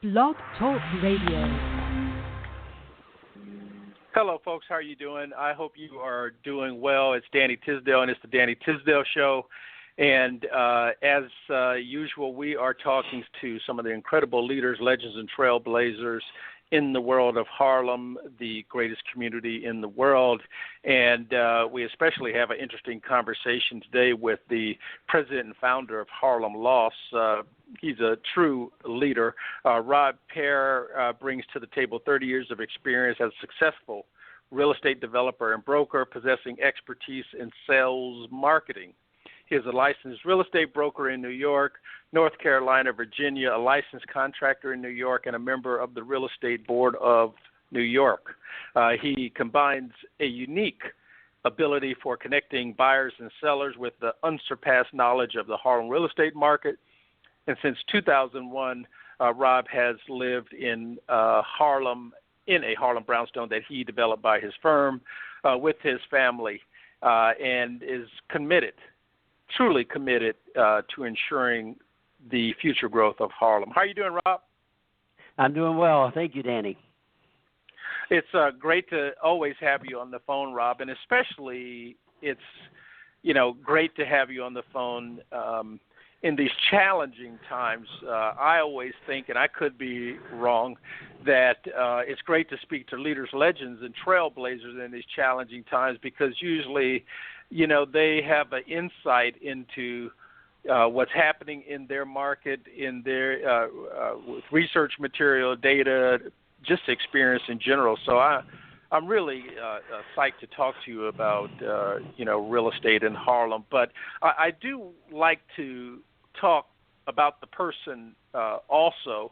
Blog Talk Radio. Hello, folks. How are you doing? I hope you are doing well. It's Danny Tisdale, and it's the Danny Tisdale Show. And as usual, we are talking to some of the incredible leaders, legends, and trailblazers in the world of Harlem, the greatest community in the world. And we especially have an interesting conversation today with the president and founder of Harlem Loss. He's a true leader. Robb Pair brings to the table 30 years of experience as a successful real estate developer and broker, possessing expertise in sales marketing. He is a licensed real estate broker in New York, North Carolina, Virginia, a licensed contractor in New York, and a member of the Real Estate Board of New York. He combines a unique ability for connecting buyers and sellers with the unsurpassed knowledge of the Harlem real estate market. And since 2001, Robb has lived in Harlem, in a Harlem brownstone that he developed by his firm with his family, and is committed, truly committed to ensuring the future growth of Harlem. How are you doing, Robb? I'm doing well. Thank you, Danny. It's great to always have you on the phone, Robb, and especially it's, great to have you on the phone in these challenging times. I always think, and I could be wrong, that it's great to speak to leaders, legends, and trailblazers in these challenging times because usually they have an insight into what's happening in their market, in their with research material, data, just experience in general. So I'm really psyched to talk to you about, real estate in Harlem. But I do like to talk about the person also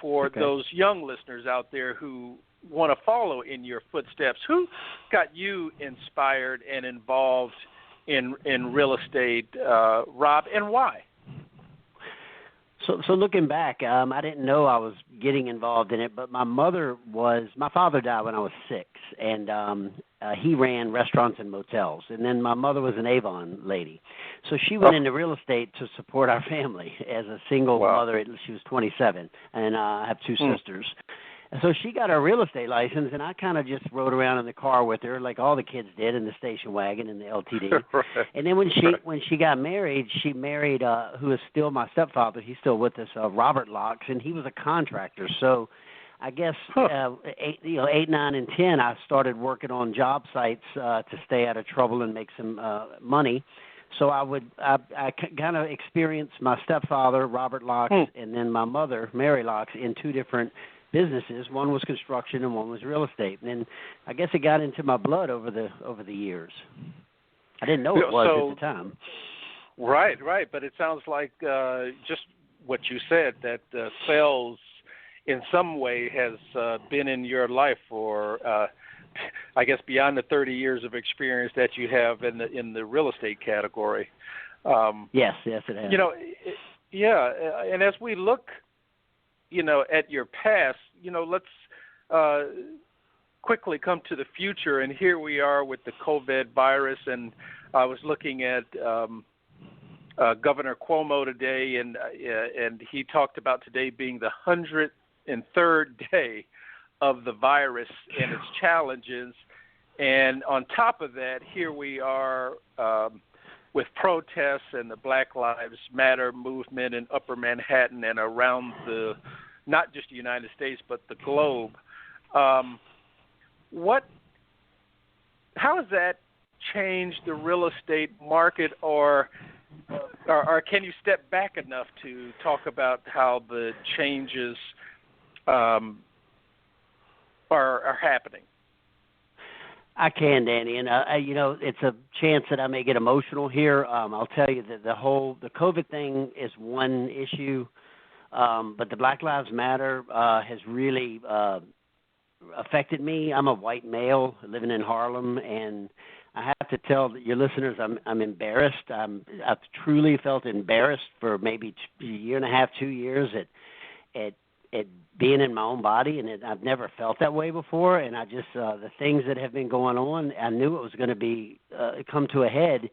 for those young listeners out there who want to follow in your footsteps. Who got you inspired and involved in real estate, Robb, and why? So looking back, I didn't know I was getting involved in it, but my father died when I was 6, and he ran restaurants and motels, and then my mother was an Avon lady. So she went into real estate to support our family as a single mother. She was 27, and I have 2 sisters. So she got her real estate license, and I kind of just rode around in the car with her like all the kids did in the station wagon and the LTD. Right. And then when she got married, she married who is still my stepfather. He's still with us, Robert Locks, and he was a contractor. So I guess 8, 9, and 10, I started working on job sites to stay out of trouble and make some money. So I kind of experienced my stepfather, Robert Locks, and then my mother, Mary Locks, in 2 different businesses. One was construction and one was real estate. And then I guess it got into my blood over the years. I didn't know it was at the time. Right. But it sounds like just what you said, that sales in some way has been in your life for, I guess, beyond the 30 years of experience that you have in the real estate category. Yes, it has. And as we look at your past, let's quickly come to the future. And here we are with the COVID virus. And I was looking at Governor Cuomo today, and he talked about today being the 103rd day of the virus and its challenges. And on top of that, here we are with protests and the Black Lives Matter movement in Upper Manhattan and around not just the United States, but the globe. How has that changed the real estate market, or can you step back enough to talk about how the changes are happening? I can, Danny, and it's a chance that I may get emotional here. I'll tell you that the COVID thing is one issue, but the Black Lives Matter has really affected me. I'm a white male living in Harlem, and I have to tell your listeners I'm embarrassed. I've truly felt embarrassed for maybe a year and a half, 2 years at being in my own body, and I've never felt that way before. And I just the things that have been going on, I knew it was going to be come to a head.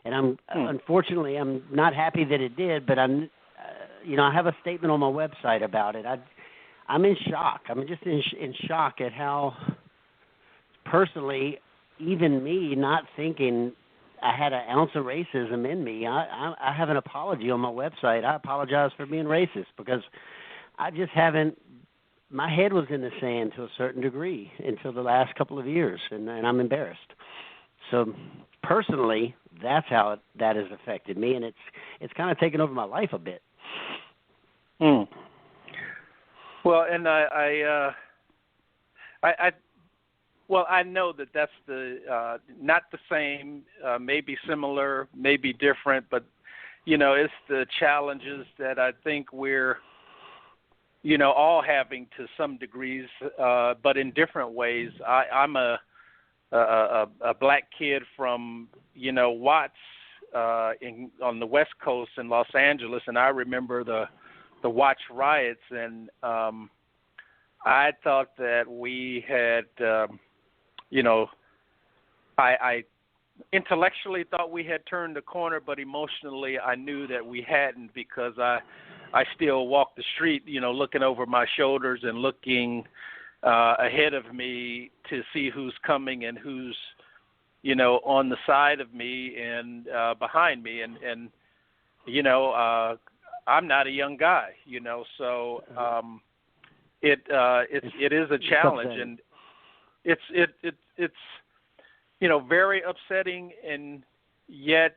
And unfortunately, I'm not happy that it did, but I'm I have a statement on my website about it. I'm in shock. I'm just in shock at how, personally, even me not thinking I had an ounce of racism in me. I have an apology on my website. I apologize for being racist because I just haven't. My head was in the sand to a certain degree until the last couple of years, and I'm embarrassed. So personally, that's how that has affected me, and it's kind of taken over my life a bit. Well, and I know that that's the not the same, maybe similar, maybe different, but it's the challenges that I think we're all having to some degrees, but in different ways. I'm a black kid from Watts on the West Coast in Los Angeles, and I remember the Watts riots, and I thought that we had, I intellectually thought we had turned the corner, but emotionally I knew that we hadn't, because I still walk the street, looking over my shoulders and looking ahead of me to see who's coming and who's, on the side of me and behind me. And I'm not a young guy, so it is a challenge, and it's very upsetting, and yet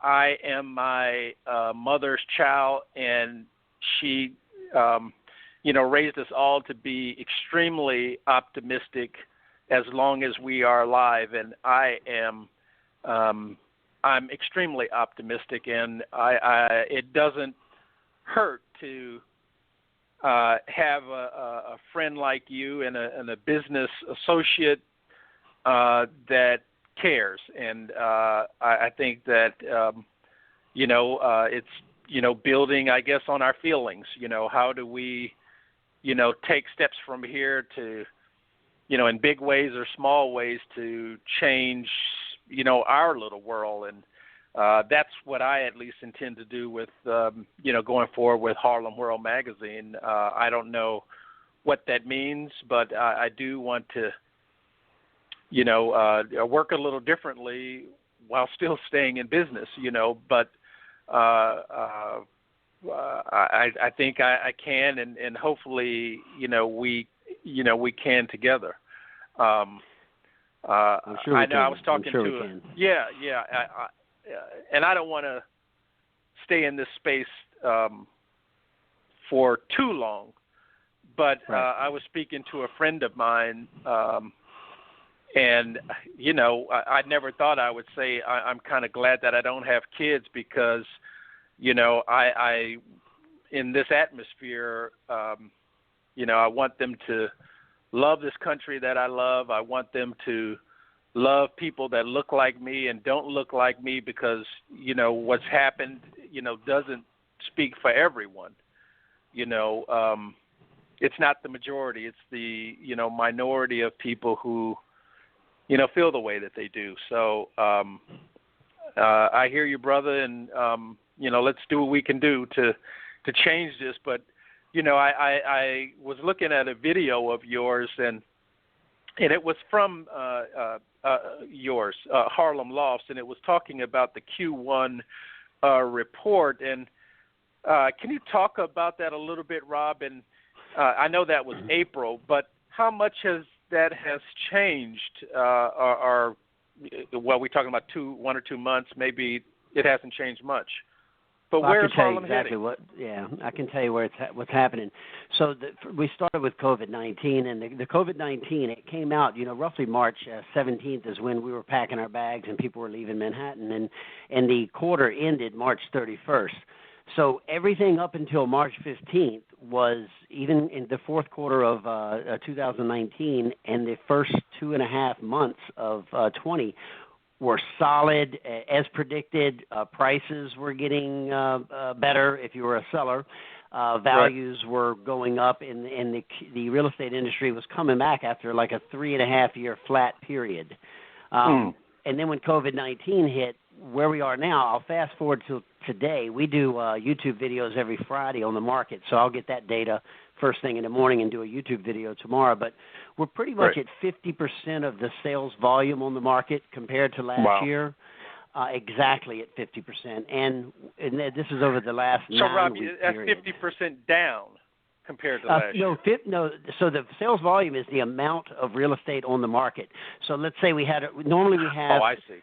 I am my mother's child, and she, raised us all to be extremely optimistic as long as we are alive. And I'm extremely optimistic, and it doesn't hurt to have a friend like you and a business associate that cares. And I think that it's building, I guess, on our feelings. How do we take steps from here to in big ways or small ways to change our little world. And that's what I at least intend to do with going forward with Harlem World Magazine. I don't know what that means, but I do want to work a little differently while still staying in business, but I think I can, and hopefully, we can together. I'm sure I know I was talking sure to and I don't want to stay in this space for too long, but right. I was speaking to a friend of mine, and I never thought I would say I'm kind of glad that I don't have kids, because I in this atmosphere, I want them to love this country that I love. I want them to love people that look like me and don't look like me, because what's happened doesn't speak for everyone. It's not the majority, it's the minority of people who feel the way that they do. So I hear you, brother, and let's do what we can do to change this. But I was looking at a video of yours, and it was from yours, Harlem Lofts, and it was talking about the Q1 report. And can you talk about that a little bit, Rob? And I know that was April, but how much has changed? Or we're talking about 1 or 2 months. Maybe it hasn't changed much. But where's Harlem heading? I can tell you what's happening. So we started with COVID-19, and the COVID-19, it came out, roughly March 17th is when we were packing our bags and people were leaving Manhattan, and the quarter ended March 31st. So everything up until March 15th was, even in the fourth quarter of 2019 and the first 2.5 months of 20, were solid as predicted. Prices were getting better if you were a seller. Values were going up, and the real estate industry was coming back after like a 3.5-year flat period. And then when COVID-19 hit, where we are now, I'll fast forward to today. We do YouTube videos every Friday on the market, so I'll get that data first thing in the morning and do a YouTube video tomorrow. But we're pretty much at 50% of the sales volume on the market compared to last year. Exactly at 50%, and this is over the last 9 week period. So, Robb, that's 50% down compared to last year. So the sales volume is the amount of real estate on the market. So let's say normally we have. Oh, I see.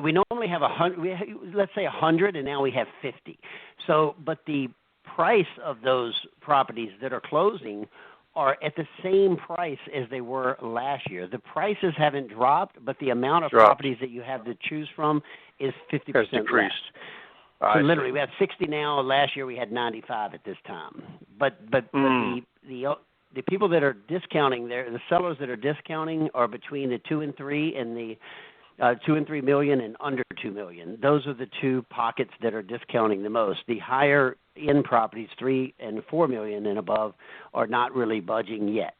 We normally have 100. Let's say 100, and now we have 50. So, but the price of those properties that are closing are at the same price as they were last year. The prices haven't dropped, but the amount of properties that you have to choose from is 50% has decreased. less. So literally, we have 60 now. Last year we had 95 at this time. But the people that are discounting, the sellers that are discounting are between the 2 and 3 and the 2 and 3 million and under 2 million. Those are the two pockets that are discounting the most. The higher end properties, 3 and 4 million and above, are not really budging yet.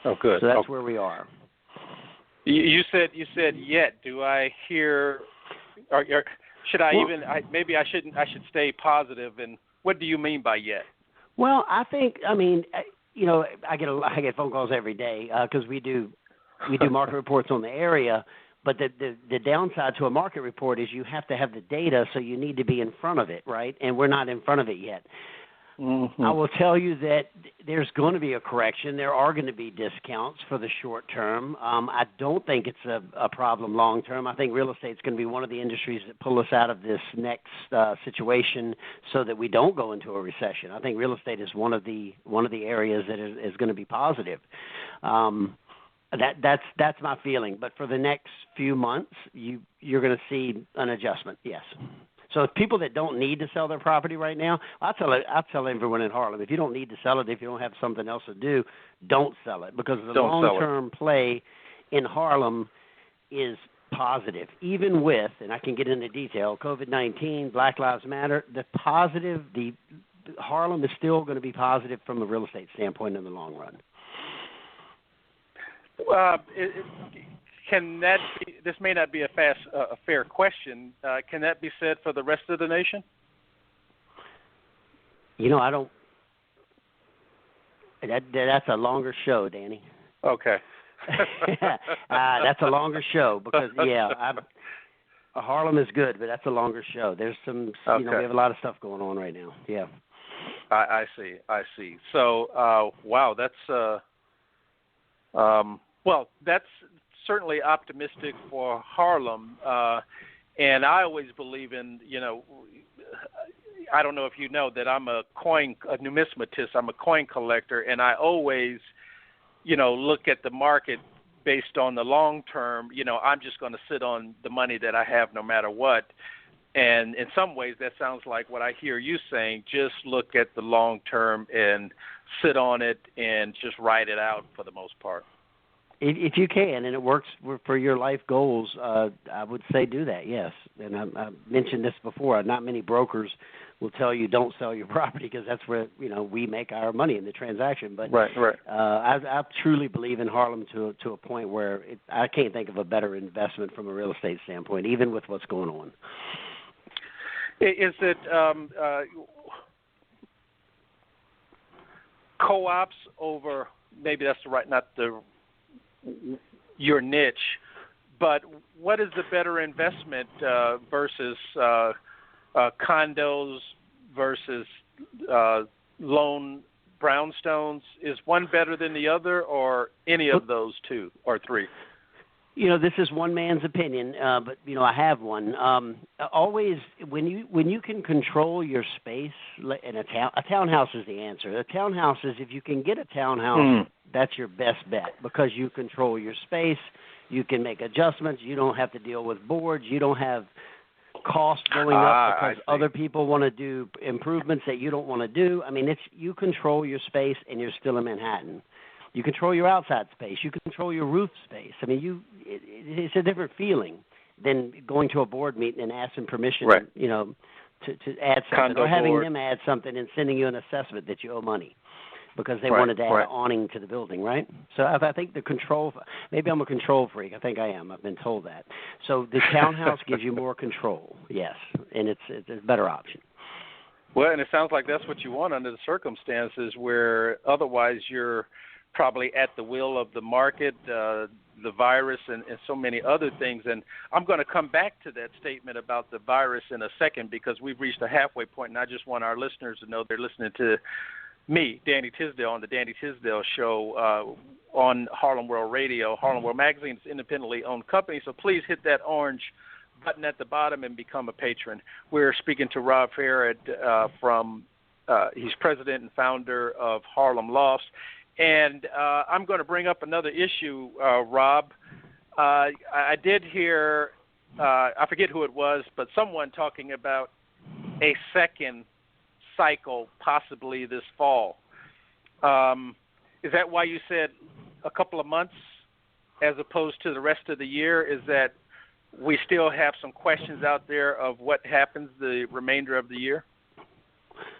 Oh, good. So that's where we are. You said yet. Do I hear? Or should I maybe I shouldn't. I should stay positive. And what do you mean by yet? Well, I get phone calls every day because we do market reports on the area. But the downside to a market report is you have to have the data, so you need to be in front of it, right? And we're not in front of it yet. Mm-hmm. I will tell you that there's going to be a correction. There are going to be discounts for the short term. I don't think it's a problem long term. I think real estate is going to be one of the industries that pull us out of this next situation so that we don't go into a recession. I think real estate is one of the areas that is going to be positive. That's my feeling. But for the next few months, you're going to see an adjustment. Yes. So people that don't need to sell their property right now, I'll tell everyone in Harlem, if you don't need to sell it, if you don't have something else to do, don't sell it, because the long-term play in Harlem is positive, even with, and I can get into detail, COVID-19, Black Lives Matter. The Harlem is still going to be positive from a real estate standpoint in the long run. Can that be? This may not be a fair question. Can that be said for the rest of the nation? I don't. That's a longer show, Danny. Okay. That's a longer show because Harlem is good, but that's a longer show. There's some. We have a lot of stuff going on right now. Yeah. I see. So, wow, that's. Well, that's certainly optimistic for Harlem, and I always believe in, I don't know if you know that I'm a numismatist, I'm a coin collector, and I always, look at the market based on the long term. I'm just going to sit on the money that I have no matter what, and in some ways that sounds like what I hear you saying, just look at the long term and sit on it and just ride it out for the most part. If you can, and it works for your life goals, I would say do that, yes. And I mentioned this before. Not many brokers will tell you don't sell your property because that's where, we make our money in the transaction. But right. I truly believe in Harlem to a point where I can't think of a better investment from a real estate standpoint, even with what's going on. Is it co-ops over, maybe that's your niche, but what is the better investment versus condos versus loan brownstones? Is one better than the other, or any of those two or three? This is one man's opinion, but I have one. Always, when you can control your space in a townhouse is the answer. A townhouse is, if you can get a townhouse, that's your best bet because you control your space. You can make adjustments. You don't have to deal with boards. You don't have costs going up because other people want to do improvements that you don't want to do. I mean, you control your space, and you're still in Manhattan. You control your outside space. You control your roof space. I mean, it's a different feeling than going to a board meeting and asking permission, to add something, or having them add something and sending you an assessment that you owe money. because they wanted to add an awning to the building, right? So I think the control, maybe I'm a control freak. I think I am. I've been told that. So the townhouse gives you more control, yes, and it's a better option. Well, and it sounds like that's what you want under the circumstances where otherwise you're probably at the will of the market, the virus, and so many other things. And I'm going to come back to that statement about the virus in a second because we've reached a halfway point, and I just want our listeners to know they're listening to me, Danny Tisdale, on the Danny Tisdale Show on Harlem World Radio. Harlem World Magazine is an independently owned company, so please hit that orange button at the bottom and become a patron. We're speaking to Robb Pair he's president and founder of Harlem Lofts. And I'm going to bring up another issue, Robb. I did hear, I forget who it was, but someone talking about a second cycle possibly this fall. Is that why you said a couple of months as opposed to the rest of the year? Is that we still have some questions out there of what happens the remainder of the year?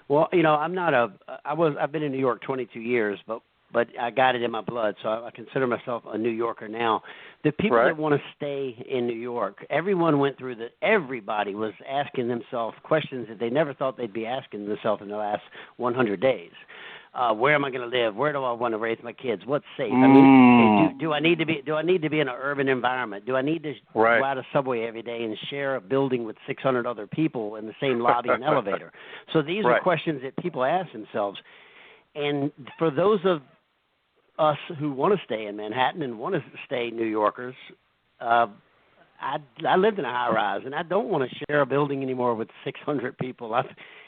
Well, I've been in New York 22 years, but I got it in my blood, so I consider myself a New Yorker now. The people that want to stay in New York, everybody was asking themselves questions that they never thought they'd be asking themselves in the last 100 days. Where am I going to live? Where do I want to raise my kids? What's safe? I mean, do I need to be in an urban environment? Do I need to go out a subway every day and share a building with 600 other people in the same lobby and elevator? So these are questions that people ask themselves. And for those of us who want to stay in Manhattan and want to stay New Yorkers, I lived in a high-rise, and I don't want to share a building anymore with 600 people.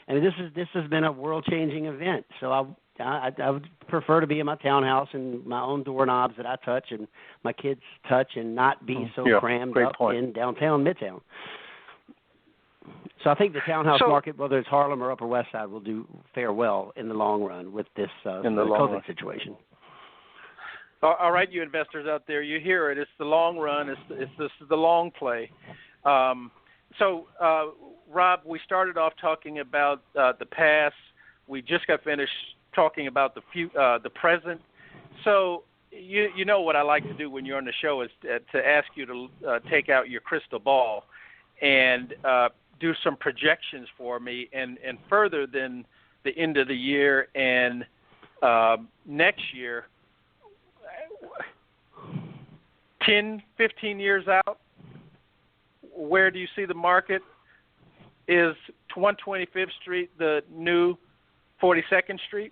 This has been a world-changing event, so I would prefer to be in my townhouse and my own doorknobs that I touch and my kids touch and not be so crammed up in downtown, Midtown. So I think the townhouse market, whether it's Harlem or Upper West Side, will fare well in the long run with this COVID situation. All right, you investors out there, you hear it. It's the long run. This is the long play. So, Robb, we started off talking about the past. We just got finished talking about the present. So, you know what I like to do when you're on the show is to ask you to take out your crystal ball and do some projections for me, and further than the end of the year and next year. 10, 15 years out, where do you see the market? Is 125th Street the new 42nd Street?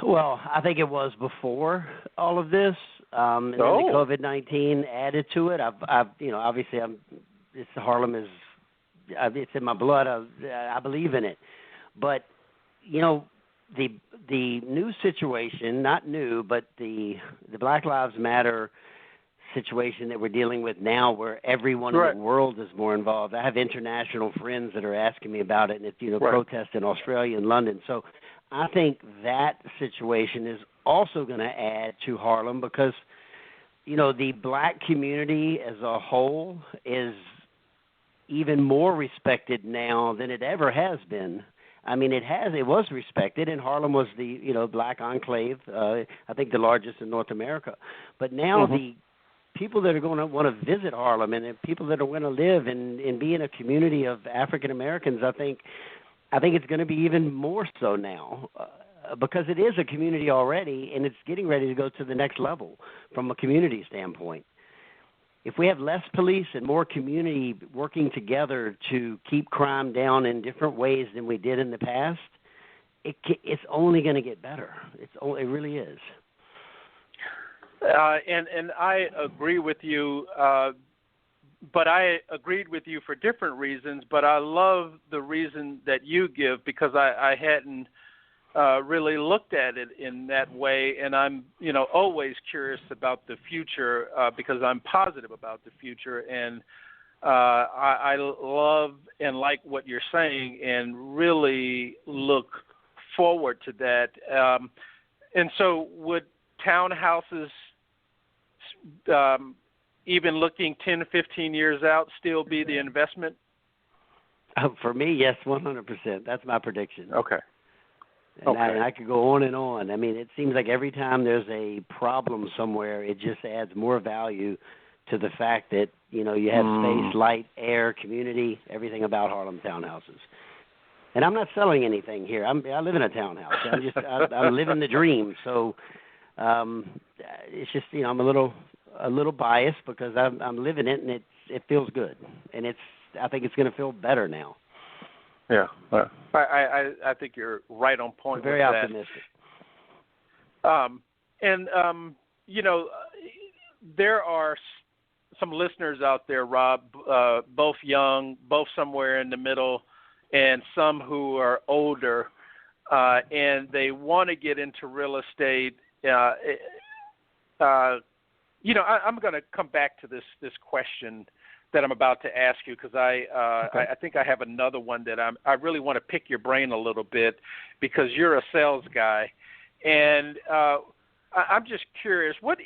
Well, I think it was before all of this, and then the COVID-19 added to it. Obviously, Harlem is, it's in my blood. I believe in it, but the new situation, not new, but the Black Lives Matter situation that we're dealing with now, where everyone in the world is more involved. I have international friends that are asking me about it, and it's protests in Australia and London. So I think that situation is also going to add to Harlem because, the black community as a whole is even more respected now than it ever has been. I mean, it was respected, and Harlem was the, black enclave, I think the largest in North America. But now the people that are going to want to visit Harlem and the people that are going to live and be in a community of African Americans, I think it's going to be even more so now because it is a community already, and it's getting ready to go to the next level from a community standpoint. If we have less police and more community working together to keep crime down in different ways than we did in the past, it's only going to get better. It really is. And I agree with you, but I agreed with you for different reasons. But I love the reason that you give because I hadn't really looked at it in that way, and I'm always curious about the future because I'm positive about the future, and I love and like what you're saying and really look forward to that. And so would townhouses, even looking 10 to 15 years out, still be the investment? For me, yes, 100%. That's my prediction. Okay. And I could go on and on. I mean, it seems like every time there's a problem somewhere, it just adds more value to the fact that, you have space, light, air, community, everything about Harlem townhouses. And I'm not selling anything here. I live in a townhouse. I'm living the dream. So it's just, I'm a little biased because I'm living it, and it feels good. And I think it's going to feel better now. Yeah, I think you're right on point. Very with optimistic. There are some listeners out there, Robb, both young, both somewhere in the middle, and some who are older, and they want to get into real estate. I'm going to come back to this question that I'm about to ask you, because I think I have another one that I really want to pick your brain a little bit, because you're a sales guy, and I'm just curious, what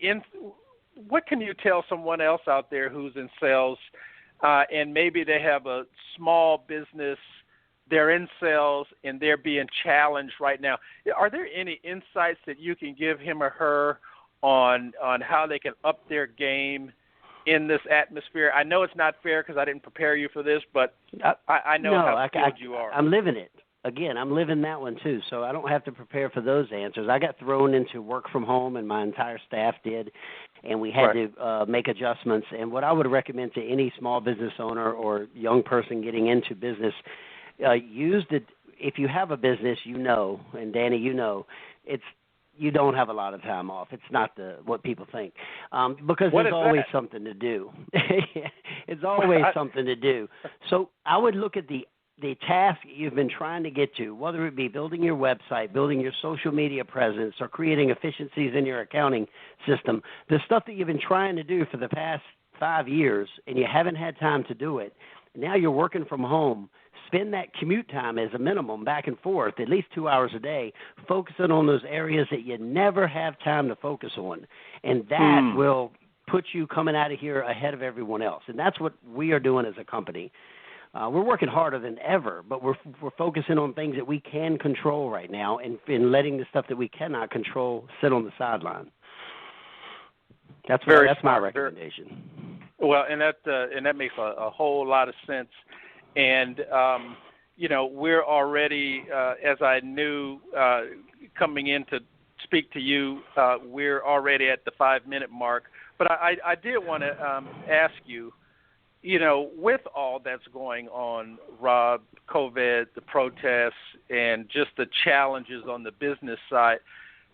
can you tell someone else out there who's in sales, and maybe they have a small business, they're in sales, and they're being challenged right now? Are there any insights that you can give him or her on how they can up their game in this atmosphere? I know it's not fair because I didn't prepare you for this, but I know how skilled you are. I'm living it. Again, I'm living that one too, so I don't have to prepare for those answers. I got thrown into work from home, and my entire staff did, and we had to make adjustments. And what I would recommend to any small business owner or young person getting into business, if you have a business, and Danny, you don't have a lot of time off. It's not what people think, because there's always something to do. It's always something to do. So I would look at the task you've been trying to get to, whether it be building your website, building your social media presence, or creating efficiencies in your accounting system, the stuff that you've been trying to do for the past 5 years and you haven't had time to do it. Now you're working from home. Spend that commute time as a minimum back and forth, at least 2 hours a day, focusing on those areas that you never have time to focus on. And that will put you coming out of here ahead of everyone else. And that's what we are doing as a company. We're working harder than ever, but we're focusing on things that we can control right now, and letting the stuff that we cannot control sit on the sideline. That's my recommendation. Well, and that makes a whole lot of sense. And we're already, as I knew coming in to speak to you, we're already at the 5-minute mark. But I did want to ask you, with all that's going on, Robb, COVID, the protests, and just the challenges on the business side,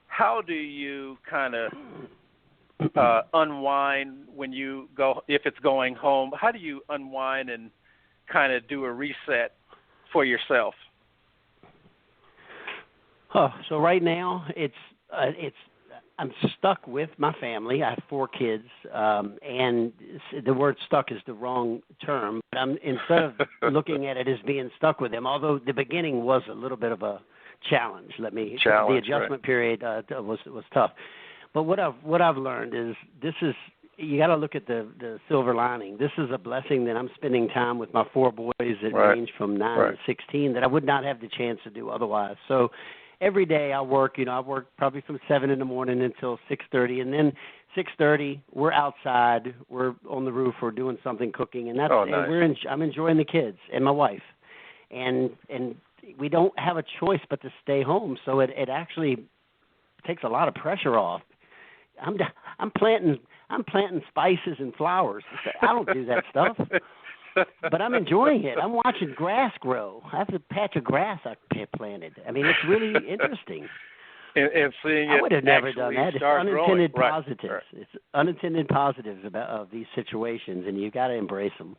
how do you kind of unwind when you go, if it's going home? How do you unwind and kind of do a reset for yourself? So right now I'm stuck with my family. I have 4 kids, and the word stuck is the wrong term. But instead of looking at it as being stuck with them, although the beginning was a little bit of a challenge. The adjustment period was tough. But what I've learned is you got to look at the silver lining. This is a blessing that I'm spending time with my 4 boys that range from 9 to 16 that I would not have the chance to do otherwise. So every day I work, I work probably from 7 in the morning until 6:30, and then 6:30 we're outside, we're on the roof, we're doing something, cooking, and nice. I'm enjoying the kids and my wife, and we don't have a choice but to stay home. So it actually takes a lot of pressure off. I'm planting spices and flowers. I don't do that stuff. But I'm enjoying it. I'm watching grass grow. I have a patch of grass I planted. I mean, it's really interesting. And seeing I would have never done that. It's unintended growing. positives. Right. It's unintended positives of these situations, and you got to embrace them.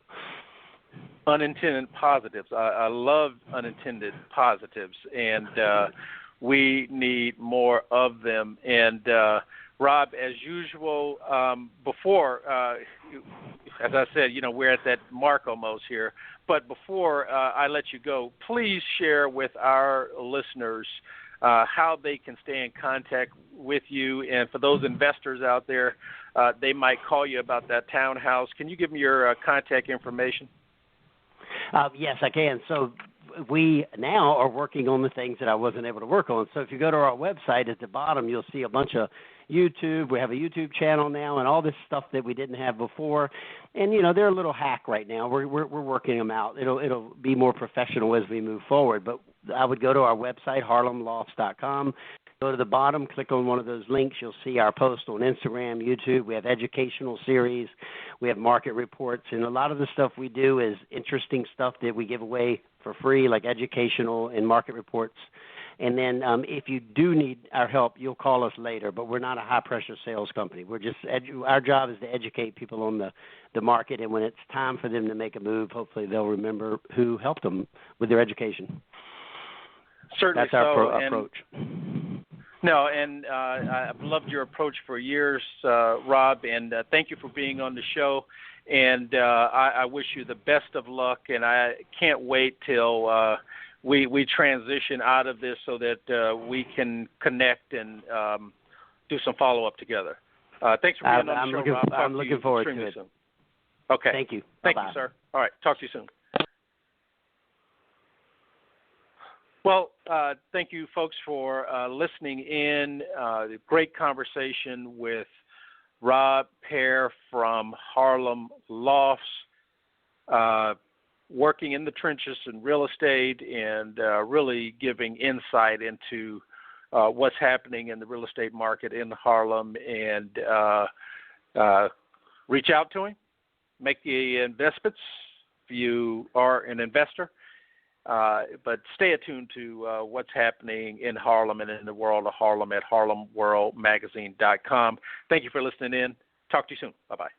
Unintended positives. I love unintended positives, and we need more of them. And Robb, as usual, before, as I said, we're at that mark almost here. But before I let you go, please share with our listeners how they can stay in contact with you. And for those investors out there, they might call you about that townhouse. Can you give me your contact information? Yes, I can. So we now are working on the things that I wasn't able to work on. So if you go to our website at the bottom, you'll see a bunch of YouTube. We have a YouTube channel now and all this stuff that we didn't have before. And, they're a little hack right now. We're working them out. It'll be more professional as we move forward. But I would go to our website, harlemlofts.com. Go to the bottom, click on one of those links. You'll see our post on Instagram, YouTube. We have educational series. We have market reports. And a lot of the stuff we do is interesting stuff that we give away for free, like educational and market reports. And then if you do need our help, you'll call us later. But we're not a high-pressure sales company. We're just our job is to educate people on the market. And when it's time for them to make a move, hopefully they'll remember who helped them with their education. Certainly. That's our approach. No, and I've loved your approach for years, Robb, and thank you for being on the show. And I wish you the best of luck, and I can't wait till we transition out of this so that we can connect and do some follow-up together. Thanks for being on the show, Robb. I'm looking forward to it. Soon. Okay. Thank you. Thank Bye-bye. you, sir. All right. Talk to you soon. Well, thank you, folks, for listening in. Great conversation with Robb Pair from Harlem Lofts, working in the trenches in real estate and really giving insight into what's happening in the real estate market in Harlem. And reach out to him, make the investments if you are an investor. But stay attuned to what's happening in Harlem and in the world of Harlem at harlemworldmagazine.com. Thank you for listening in. Talk to you soon. Bye-bye.